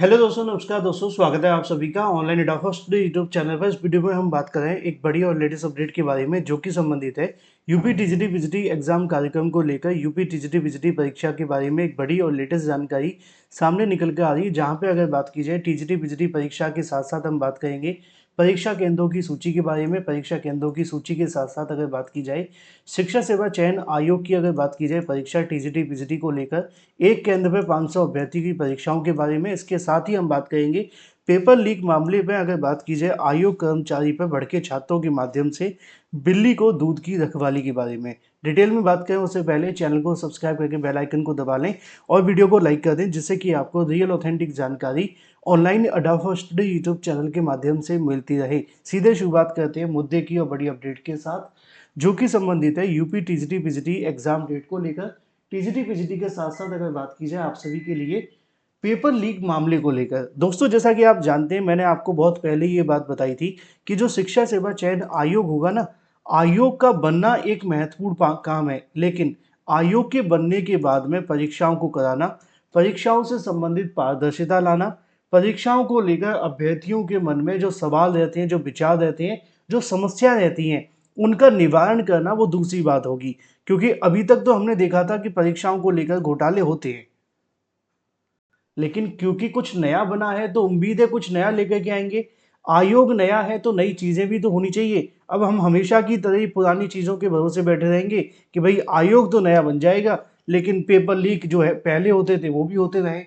Hello दोस्तों, नमस्कार दोस्तों। स्वागत है आप सभी का ऑनलाइन एडाफा स्टडी यूट्यूब चैनल पर। इस वीडियो में हम बात कर रहे हैं एक बड़ी और लेटेस्ट अपडेट के बारे में, जो कि संबंधित है यूपी टीजीटी पीजीटी एग्जाम कार्यक्रम को लेकर। यूपी टीजीटी पीजीटी परीक्षा के बारे में एक बड़ी और लेटेस्ट जानकारी सामने निकल कर आ रही है, जहां पे अगर बात की जाए टीजीटी पीजीटी परीक्षा के साथ साथ हम बात करेंगे परीक्षा केंद्रों की सूची के बारे में। परीक्षा केंद्रों की सूची के साथ साथ अगर बात की जाए शिक्षा सेवा चयन आयोग की, अगर बात की जाए परीक्षा टीजीटी पीजीटी को लेकर एक केंद्र पर 500 अभ्यर्थी की परीक्षाओं के बारे में। इसके साथ ही हम बात करेंगे पेपर लीक मामले में, अगर बात की जाए आयोग कर्मचारी पर भड़के छात्रों के माध्यम से बिल्ली को दूध की रखवाली के बारे में। डिटेल में बात करें उससे पहले चैनल को सब्सक्राइब करके बेल आइकन को दबा लें और वीडियो को लाइक कर दें, जिससे कि आपको रियल ऑथेंटिक जानकारी ऑनलाइन अडाफा स्टडी यूट्यूब चैनल के माध्यम से मिलती रहे। सीधे शुरुआत करते हैं मुद्दे की और बड़ी अपडेट के साथ, जो कि संबंधित है UP TGT PGT exam date को लेकर। टीजीटी पीजीटी के साथ साथ अगर बात की जाए आप सभी के लिए पेपर लीक मामले को लेकर। दोस्तों, जैसा कि आप जानते हैं, मैंने आपको बहुत पहले ये बात बताई थी कि जो शिक्षा सेवा चयन आयोग होगा ना, आयोग का बनना एक महत्वपूर्ण काम है, लेकिन आयोग के बनने के बाद में परीक्षाओं को कराना, परीक्षाओं से संबंधित पारदर्शिता लाना, परीक्षाओं को लेकर अभ्यर्थियों के मन में जो सवाल रहते हैं, जो विचार रहते हैं, जो समस्या रहती हैं, उनका निवारण करना वो दूसरी बात होगी। क्योंकि अभी तक तो हमने देखा था कि परीक्षाओं को लेकर घोटाले होते हैं, लेकिन क्योंकि कुछ नया बना है तो उम्मीद है कुछ नया लेकर के आएंगे। आयोग नया है तो नई चीजें भी तो होनी चाहिए। अब हम हमेशा की तरह ही पुरानी चीजों के भरोसे बैठे रहेंगे कि भाई आयोग तो नया बन जाएगा, लेकिन पेपर लीक जो है पहले होते थे वो भी होते रहे,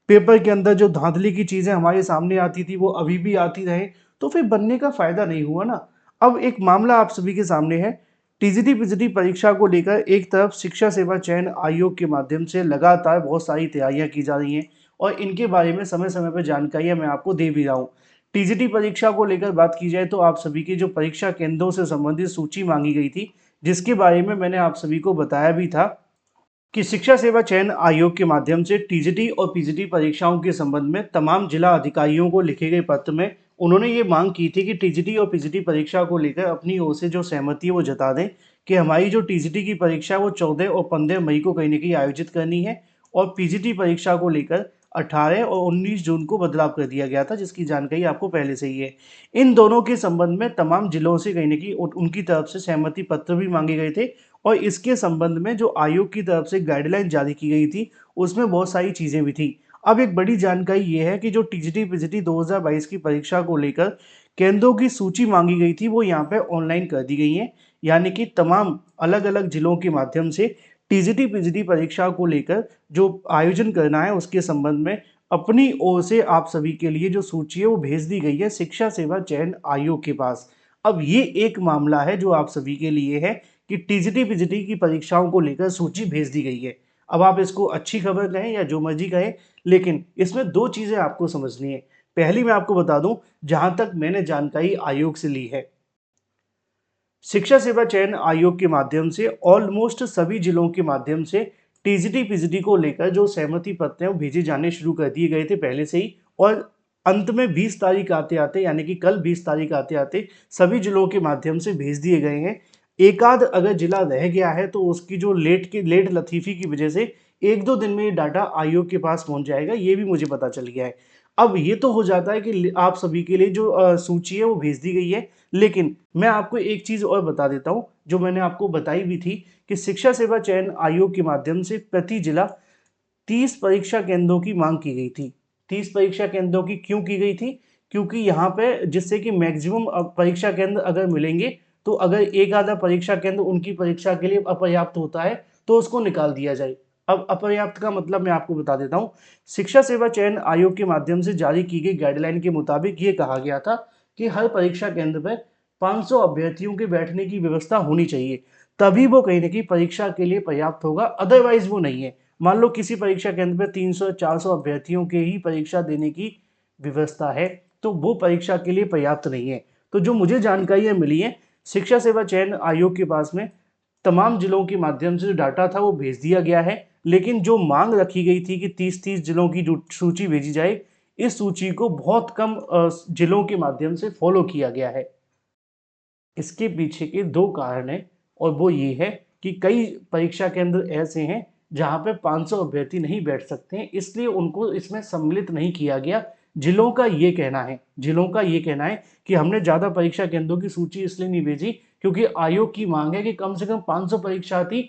पेपर के अंदर जो धांधली की चीजें हमारे सामने आती थी वो अभी भी आती रहे, तो फिर बनने का फायदा नहीं हुआ ना। अब एक मामला आप सभी के सामने है। टीजीटी पीजीटी परीक्षा को लेकर एक तरफ शिक्षा सेवा चयन आयोग के माध्यम से लगातार बहुत सारी तैयारियां की जा रही हैं और इनके बारे में समय समय पर जानकारियां मैं आपको दे भी रहा हूँ। टीजीटी परीक्षा को लेकर बात की जाए तो आप सभी की जो परीक्षा केंद्रों से संबंधित सूची मांगी गई थी, जिसके बारे में मैंने आप सभी को बताया भी था कि शिक्षा सेवा चयन आयोग के माध्यम से टीजीटी और पीजीटी परीक्षाओं के संबंध में तमाम जिला अधिकारियों को लिखे गए पत्र में उन्होंने ये मांग की थी कि टीजीटी और पीजीटी परीक्षा को लेकर अपनी ओर से जो सहमति है वो जता दें कि हमारी जो टीजीटी की परीक्षा वो 14 और 15 मई को कहीं ना कहीं आयोजित करनी है, और पीजीटी परीक्षा को लेकर 18 और 19 जून को बदलाव कर दिया गया था, जिसकी जानकारी आपको पहले से ही है। इन दोनों के संबंध में तमाम जिलों से कहीं ना कहीं उनकी तरफ से सहमति पत्र भी मांगे गए थे, और इसके संबंध में जो आयोग की तरफ से गाइडलाइन जारी की गई थी उसमें बहुत सारी चीजें भी थी। अब एक बड़ी जानकारी ये है कि जो टीजीटी पीजीटी 2022 की परीक्षा को लेकर केंद्रों की सूची मांगी गई थी वो यहाँ पे ऑनलाइन कर दी गई है, यानी कि तमाम अलग अलग जिलों के माध्यम से टीजीटी पीजीटी परीक्षा को लेकर जो आयोजन करना है उसके संबंध में अपनी ओर से आप सभी के लिए जो सूची है वो भेज दी गई है शिक्षा सेवा चयन आयोग के पास। अब ये एक मामला है जो आप सभी के लिए है कि टीजीटी पीजीटी की परीक्षाओं को लेकर सूची भेज दी गई है। अब आप इसको अच्छी खबर कहें या जो मर्जी कहें, लेकिन इसमें दो चीजें आपको समझनी है। पहली मैं आपको बता दूं, जहां तक मैंने जानकारी आयोग से ली है, शिक्षा सेवा चयन आयोग के माध्यम से ऑलमोस्ट सभी जिलों के माध्यम से टीजीटी पीजीटी को लेकर जो सहमति पत्र हैं वो भेजे जाने शुरू कर दिए गए थे पहले से ही, और अंत में 20 तारीख आते आते, यानी कि कल 20 तारीख आते आते सभी जिलों के माध्यम से भेज दिए गए हैं। एक आध अगर जिला रह गया है तो उसकी जो लेट लतीफी की वजह से एक दो दिन में ये डाटा आयोग के पास पहुंच जाएगा, ये भी मुझे पता चल गया है। अब ये तो हो जाता है कि आप सभी के लिए जो सूची है वो भेज दी गई है, लेकिन मैं आपको एक चीज और बता देता हूं जो मैंने आपको बताई भी थी कि शिक्षा सेवा चयन आयोग के माध्यम से प्रति जिला 30 परीक्षा केंद्रों की मांग की गई थी। 30 परीक्षा केंद्रों की क्यों की गई थी? क्योंकि यहाँ पे जिससे कि मैक्सिमम परीक्षा केंद्र अगर मिलेंगे तो अगर एक आधा परीक्षा केंद्र उनकी परीक्षा के लिए अपर्याप्त होता है तो उसको निकाल दिया जाए। अब अपर्याप्त का मतलब मैं आपको बता देता हूँ। शिक्षा सेवा चयन आयोग के माध्यम से जारी की गई गाइडलाइन के मुताबिक ये कहा गया था कि हर परीक्षा केंद्र पर 500 अभ्यर्थियों के बैठने की व्यवस्था होनी चाहिए, तभी वो कहीं ना कहीं परीक्षा के लिए पर्याप्त होगा, अदरवाइज वो नहीं है। मान लो किसी परीक्षा केंद्र पर 300-400 अभ्यर्थियों के ही परीक्षा देने की व्यवस्था है, तो वो परीक्षा के लिए पर्याप्त नहीं है। तो जो मुझे जानकारियां मिली है, शिक्षा सेवा चयन आयोग के पास में तमाम जिलों के माध्यम से जो डाटा था वो भेज दिया गया है, लेकिन जो मांग रखी गई थी कि 30-30 जिलों की जो सूची भेजी जाए, इस सूची को बहुत कम जिलों के माध्यम से फॉलो किया गया है। इसके पीछे के दो कारण हैं, और वो ये है कि कई परीक्षा केंद्र ऐसे हैं जहां पे 500 अभ्यर्थी नहीं बैठ सकते हैं, इसलिए उनको इसमें सम्मिलित नहीं किया गया। जिलों का ये कहना है, जिलों का ये कहना है कि हमने ज्यादा परीक्षा केंद्रों की सूची इसलिए नहीं भेजी क्योंकि आयोग की मांग है कि कम से कम 500 परीक्षार्थी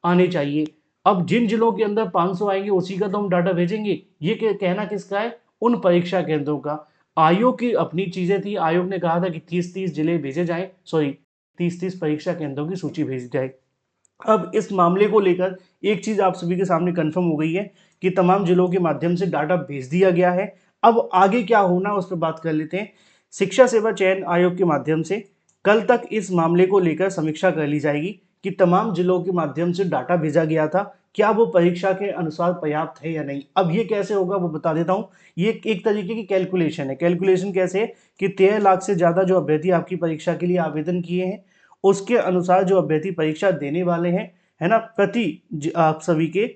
आने चाहिए। अब जिन जिलों के अंदर 500 आएंगे उसी का तो हम डाटा भेजेंगे। ये कहना किसका है? उन परीक्षा केंद्रों का। आयोग की अपनी चीजें थी, आयोग ने कहा था कि 30-30 जिले भेजे जाएं, सॉरी 30-30 परीक्षा केंद्रों की सूची भेजी जाए। अब इस मामले को लेकर एक चीज आप सभी के सामने कंफर्म हो गई है कि तमाम जिलों के माध्यम से डाटा भेज दिया गया है। अब आगे क्या होना उस पर बात कर लेते हैं। शिक्षा सेवा चयन आयोग के माध्यम से कल तक इस मामले को लेकर समीक्षा कर ली जाएगी कि तमाम जिलों के माध्यम से डाटा भेजा गया था, क्या वो परीक्षा के अनुसार पर्याप्त है या नहीं। अब ये कैसे होगा वो बता देता हूं। ये एक तरीके की कैलकुलेशन है। कैलकुलेशन कैसे है कि 13 लाख से ज्यादा जो अभ्यर्थी आपकी परीक्षा के लिए आवेदन किए हैं, उसके अनुसार जो अभ्यर्थी परीक्षा देने वाले हैं, है ना, आप सभी के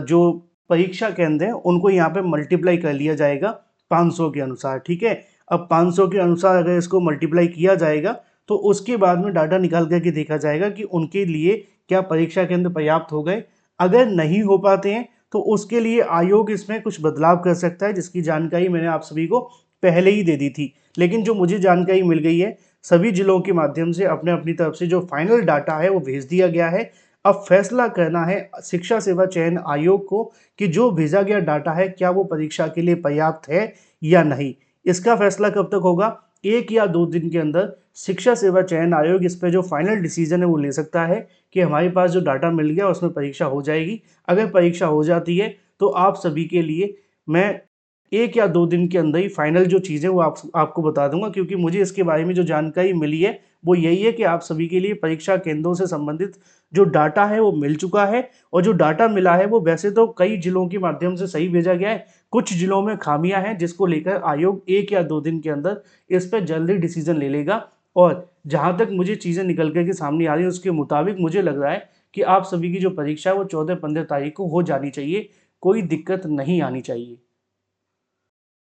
जो परीक्षा केंद्र हैं उनको यहाँ पे मल्टीप्लाई कर लिया जाएगा 500 के अनुसार। ठीक है, अब 500 के अनुसार अगर इसको मल्टीप्लाई किया जाएगा तो उसके बाद में डाटा निकाल करके देखा जाएगा कि उनके लिए क्या परीक्षा केंद्र पर्याप्त हो गए। अगर नहीं हो पाते हैं तो उसके लिए आयोग इसमें कुछ बदलाव कर सकता है, जिसकी जानकारी मैंने आप सभी को पहले ही दे दी थी। लेकिन जो मुझे जानकारी मिल गई है, सभी जिलों के माध्यम से अपने अपनी तरफ से जो फाइनल डाटा है वो भेज दिया गया है। अब फैसला करना है शिक्षा सेवा चयन आयोग को कि जो भेजा गया डाटा है क्या वो परीक्षा के लिए पर्याप्त है या नहीं। इसका फैसला कब तक होगा? 1 या 2 दिन के अंदर शिक्षा सेवा चयन आयोग इस पर जो फाइनल डिसीजन है वो ले सकता है कि हमारे पास जो डाटा मिल गया उसमें परीक्षा हो जाएगी। अगर परीक्षा हो जाती है तो आप सभी के लिए मैं 1 या 2 दिन के अंदर ही फाइनल जो चीज़ें वो आपको बता दूंगा, क्योंकि मुझे इसके बारे में जो जानकारी मिली है वो यही है कि आप सभी के लिए परीक्षा केंद्रों से संबंधित जो डाटा है वो मिल चुका है। और जो डाटा मिला है वो वैसे तो कई जिलों के माध्यम से सही भेजा गया है, कुछ जिलों में खामियां हैं जिसको लेकर आयोग 1 या 2 दिन के अंदर इस पर जल्दी डिसीजन ले लेगा। और जहां तक मुझे चीज़ें निकल कर के सामने आ रही है उसके मुताबिक मुझे लग रहा है कि आप सभी की जो परीक्षा है वो 14-15 तारीख को हो जानी चाहिए, कोई दिक्कत नहीं आनी चाहिए।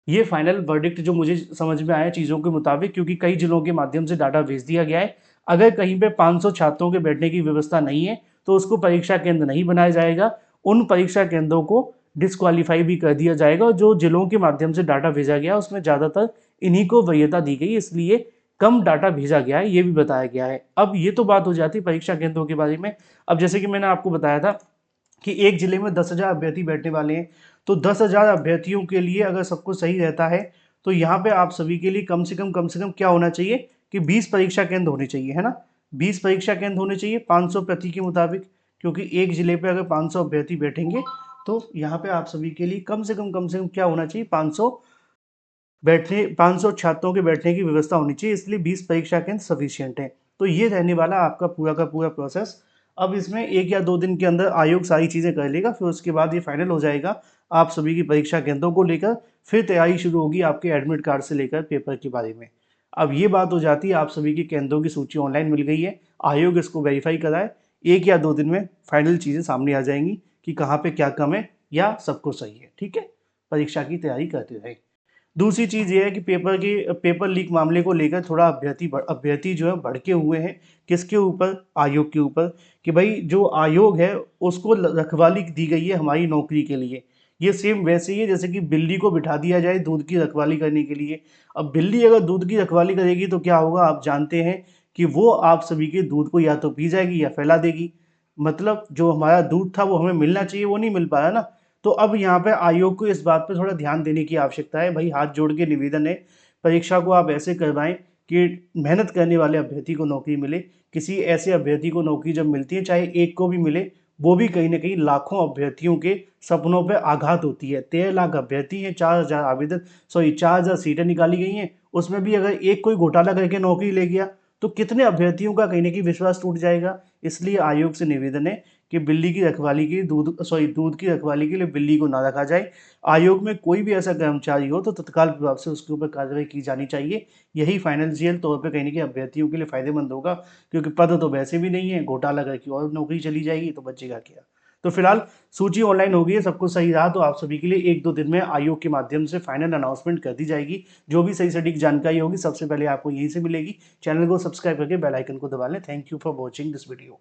ये फाइनल वर्डिक्ट जो मुझे समझ में आया चीज़ों के मुताबिक, क्योंकि कई जिलों के माध्यम से डाटा भेज दिया गया है। अगर कहीं पे 500 छात्रों के बैठने की व्यवस्था नहीं है तो उसको परीक्षा केंद्र नहीं बनाया जाएगा, उन परीक्षा केंद्रों को डिस्क्वालीफाई भी कर दिया जाएगा। और जो जिलों के माध्यम से डाटा भेजा गया उसमें ज़्यादातर इन्हीं को वरीयता दी गई, इसलिए कम डाटा भेजा गया है, ये भी बताया गया है। अब ये तो बात हो जाती परीक्षा केंद्रों के बारे में। अब जैसे कि मैंने आपको बताया था कि एक जिले में 10,000 अभ्यर्थी बैठने वाले हैं, तो 10,000 अभ्यर्थियों के लिए अगर सब कुछ सही रहता है तो यहाँ पे आप सभी के लिए कम से कम क्या होना चाहिए कि 20 परीक्षा केंद्र होने चाहिए, है ना। 20 परीक्षा केंद्र होने चाहिए 500 प्रति के मुताबिक, क्योंकि एक जिले पे अगर 500 अभ्यर्थी बैठेंगे तो यहाँ पे आप सभी के लिए कम से कम क्या होना चाहिए, 500 छात्रों के बैठने की व्यवस्था होनी चाहिए, इसलिए 20 परीक्षा केंद्र सफिशियंट है। तो ये रहने वाला आपका पूरा का पूरा प्रोसेस। अब इसमें 1 या 2 दिन के अंदर आयोग सारी चीज़ें कर लेगा, फिर उसके बाद ये फाइनल हो जाएगा आप सभी की परीक्षा केंद्रों को लेकर। फिर तैयारी शुरू होगी आपके एडमिट कार्ड से लेकर पेपर के बारे में। अब ये बात हो जाती है आप सभी के केंद्रों की सूची ऑनलाइन मिल गई है, आयोग इसको वेरीफाई कराए, 1 या 2 दिन में फाइनल चीज़ें सामने आ जाएंगी कि कहाँ पे क्या कम है या सब कुछ सही है। ठीक है, परीक्षा की तैयारी करते रहे। दूसरी चीज़ ये है कि पेपर लीक मामले को लेकर थोड़ा अभ्यर्थी जो है भड़के हुए हैं। किसके ऊपर? आयोग के ऊपर, कि भाई जो आयोग है उसको रखवाली दी गई है हमारी नौकरी के लिए। ये सेम वैसे ही है जैसे कि बिल्ली को बिठा दिया जाए दूध की रखवाली करने के लिए। अब बिल्ली अगर दूध की रखवाली करेगी तो क्या होगा आप जानते हैं कि वो आप सभी के दूध को या तो पी जाएगी या फैला देगी। मतलब जो हमारा दूध था वो हमें मिलना चाहिए वो नहीं मिल पा रहा ना। तो अब यहाँ पे आयोग को इस बात पे थोड़ा ध्यान देने की आवश्यकता है। भाई हाथ जोड़ के निवेदन है, परीक्षा को आप ऐसे करवाएं कि मेहनत करने वाले अभ्यर्थी को नौकरी मिले। किसी ऐसे अभ्यर्थी को नौकरी जब मिलती है, चाहे एक को भी मिले, वो भी कहीं ना कहीं लाखों अभ्यर्थियों के सपनों पर आघात होती है। 13 लाख अभ्यर्थी हैं, 4,000 आवेदन, सॉरी 4,000 सीटें निकाली गई हैं, उसमें भी अगर एक कोई घोटाला करके नौकरी ले गया तो कितने अभ्यर्थियों का कहीं ना कहीं विश्वास टूट जाएगा। इसलिए आयोग से निवेदन है कि बिल्ली की रखवाली की दूध की रखवाली के लिए बिल्ली को ना रखा जाए। आयोग में कोई भी ऐसा कर्मचारी हो तो तत्काल प्रभाव से उसके ऊपर कार्रवाई की जानी चाहिए। यही फाइनेंशियल तौर पे कहीं ना कहीं अभ्यर्थियों के लिए फायदेमंद होगा, क्योंकि पद तो वैसे भी नहीं है, घोटाला करके और नौकरी चली जाएगी तो बचेगा क्या। तो फिलहाल सूची ऑनलाइन हो गई है, सब कुछ सही रहा तो आप सभी के लिए 1-2 दिन में आयोग के माध्यम से फाइनल अनाउंसमेंट कर दी जाएगी। जो भी सही सटीक जानकारी होगी सबसे पहले आपको यहीं से मिलेगी। चैनल को सब्सक्राइब करके बेल आइकन को दबा लें। Thank you for watching this video.